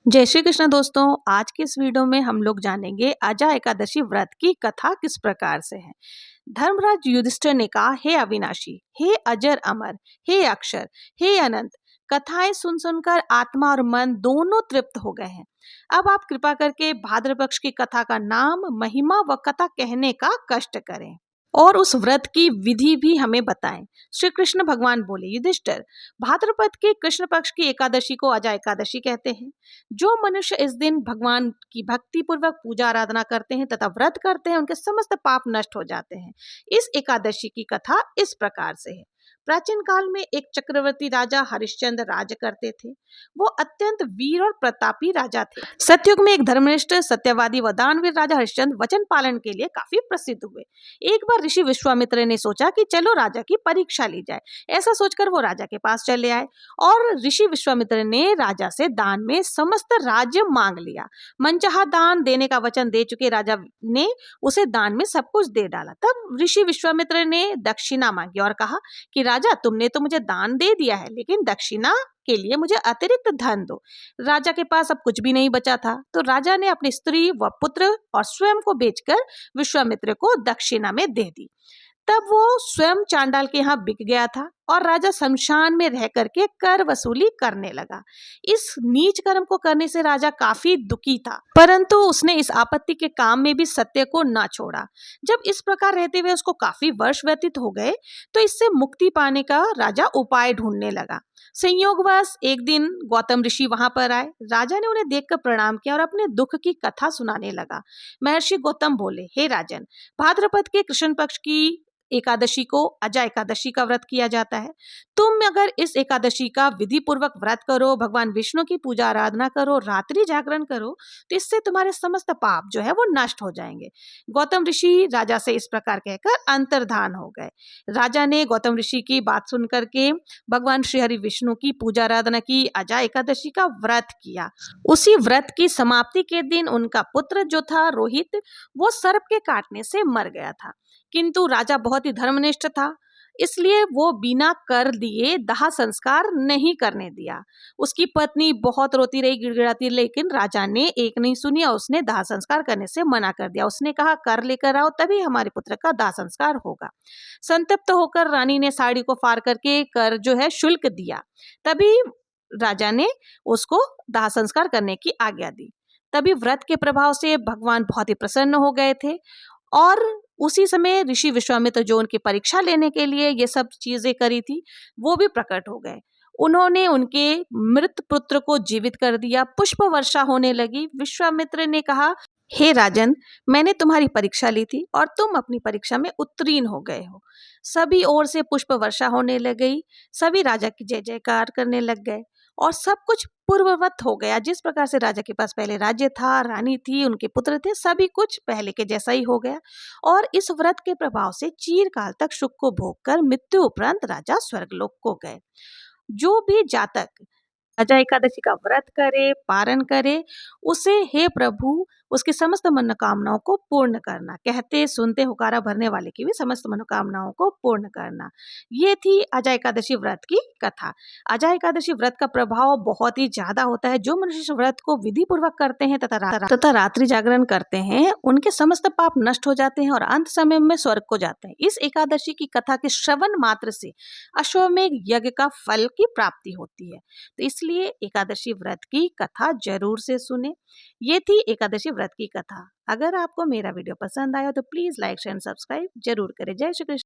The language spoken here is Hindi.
जय श्री कृष्ण दोस्तों। आज के इस वीडियो में हम लोग जानेंगे अजा एकादशी व्रत की कथा किस प्रकार से है। धर्मराज युधिष्ठिर ने कहा, हे अविनाशी, हे अजर अमर, हे अक्षर, हे अनंत, कथाएं सुन सुनकर आत्मा और मन दोनों तृप्त हो गए हैं। अब आप कृपा करके भाद्र पक्ष की कथा का नाम, महिमा व कथा कहने का कष्ट करें और उस व्रत की विधि भी हमें बताएं। श्री कृष्ण भगवान बोले, युधिष्ठिर, भाद्रपद के कृष्ण पक्ष की एकादशी को अजा एकादशी कहते हैं। जो मनुष्य इस दिन भगवान की भक्ति पूर्वक पूजा आराधना करते हैं तथा व्रत करते हैं, उनके समस्त पाप नष्ट हो जाते हैं। इस एकादशी की कथा इस प्रकार से है। प्राचीन काल में एक चक्रवर्ती राजा हरिश्चंद्र राज करते थे। वो अत्यंत वीर और प्रतापी राजा थे। सतयुग में एक धर्मनिष्ठ, सत्यवादी व दानवीर राजा हरिश्चंद्र वचन पालन के लिए काफी प्रसिद्ध हुए। एक बार ऋषि विश्वामित्र ने सोचा कि चलो राजा की परीक्षा ली जाए। ऐसा सोचकर वो राजा के पास चले आए और ऋषि विश्वामित्र ने राजा से दान में समस्त राज्य मांग लिया। मनचाहा दान देने का वचन दे चुके राजा ने उसे दान में सब कुछ दे डाला। तब ऋषि विश्वामित्र ने दक्षिणा मांगी और कहा कि राजा, तुमने तो मुझे दान दे दिया है, लेकिन दक्षिणा के लिए मुझे अतिरिक्त धन दो। राजा के पास अब कुछ भी नहीं बचा था, तो राजा ने अपनी स्त्री व पुत्र और स्वयं को बेचकर विश्वामित्र को दक्षिणा में दे दी। तब वो स्वयं चांडाल के यहाँ बिक गया था और राजा शमशान में रह करके कर वसूली करने लगा। इस नीच कर्म को करने से राजा काफी दुखी था, परंतु उसने इस आपत्ति के काम में भी सत्य को ना छोड़ा। जब इस प्रकार रहते हुए उसको काफी वर्ष व्यतीत हो गए, तो इससे मुक्ति पाने का राजा उपाय ढूंढने लगा। संयोगवश एक दिन गौतम ऋषि वहां पर आए। राजा ने उन्हें देखकर प्रणाम किया और अपने दुख की कथा सुनाने लगा। महर्षि गौतम बोले, हे राजन, भाद्रपद के कृष्ण पक्ष की एकादशी को अजा एकादशी का व्रत किया जाता है। तुम अगर इस एकादशी का विधि पूर्वक व्रत करो, भगवान विष्णु की पूजा आराधना करो, रात्रि जागरण करो, तो इससे तुम्हारे समस्त पाप जो है वो नष्ट हो जाएंगे। गौतम ऋषि राजा से इस प्रकार कहकर अंतर्धान हो गए। राजा ने गौतम ऋषि की बात सुन करके भगवान श्री हरि विष्णु की पूजा आराधना की, अजा एकादशी का व्रत किया। उसी व्रत की समाप्ति के दिन उनका पुत्र जो था रोहित, वो सर्प के काटने से मर गया था। किंतु राजा बहुत ही धर्मनिष्ठ था, इसलिए वो बिना कर दिए दाह संस्कार नहीं करने दिया। उसकी पत्नी बहुत रोती रही, गिड़गिड़ाती, लेकिन राजा ने एक नहीं सुनी और उसने दाह संस्कार करने से मना कर दिया। उसने कहा, कर लेकर आओ, तभी हमारे पुत्र का दाह संस्कार होगा। संतप्त होकर रानी ने साड़ी को फाड़ करके कर जो है शुल्क दिया। तभी राजा ने उसको दाह संस्कार करने की आज्ञा दी। तभी व्रत के प्रभाव से भगवान बहुत ही प्रसन्न हो गए थे और उसी समय ऋषि विश्वामित्र जो उनकी परीक्षा लेने के लिए ये सब चीजें करी थी, वो भी प्रकट हो गए। उन्होंने उनके मृत पुत्र को जीवित कर दिया। पुष्प वर्षा होने लगी। विश्वामित्र ने कहा, हे राजन, मैंने तुम्हारी परीक्षा ली थी और तुम अपनी परीक्षा में उत्तीर्ण हो गए हो। सभी ओर से पुष्प वर्षा होने लग गई। सभी राजा की जय जयकार करने लग गए और सब कुछ पूर्ववत हो गया। जिस प्रकार से राजा के पास पहले राज्य था, रानी थी, उनके पुत्र थे, सभी कुछ पहले के जैसा ही हो गया। और इस व्रत के प्रभाव से चीरकाल तक सुख को भोग कर मृत्यु उपरांत राजा स्वर्गलोक को गए। जो भी जातक अजा एकादशी का व्रत करे, पारण करे, उसे हे प्रभु उसकी समस्त मनोकामनाओं को पूर्ण करना। कहते सुनते हुकारा भरने वाले की भी समस्त मनोकामनाओं को पूर्ण करना। ये थी अजा एकादशी व्रत की कथा। अजा एकादशी व्रत का प्रभाव बहुत ही ज्यादा होता है। जो मनुष्य इस व्रत को विधि पूर्वक करते हैं तथा रात्रि जागरण करते हैं, उनके समस्त पाप नष्ट हो जाते हैं और अंत समय में स्वर्ग को जाते हैं। इस एकादशी की कथा के श्रवण मात्र से अश्वमेध यज्ञ का फल की प्राप्ति होती है। तो इसलिए एकादशी व्रत की कथा जरूर से सुने। ये थी एकादशी व्रत की कथा। अगर आपको मेरा वीडियो पसंद आया तो प्लीज लाइक शेयर सब्सक्राइब जरूर करें। जय श्री कृष्ण।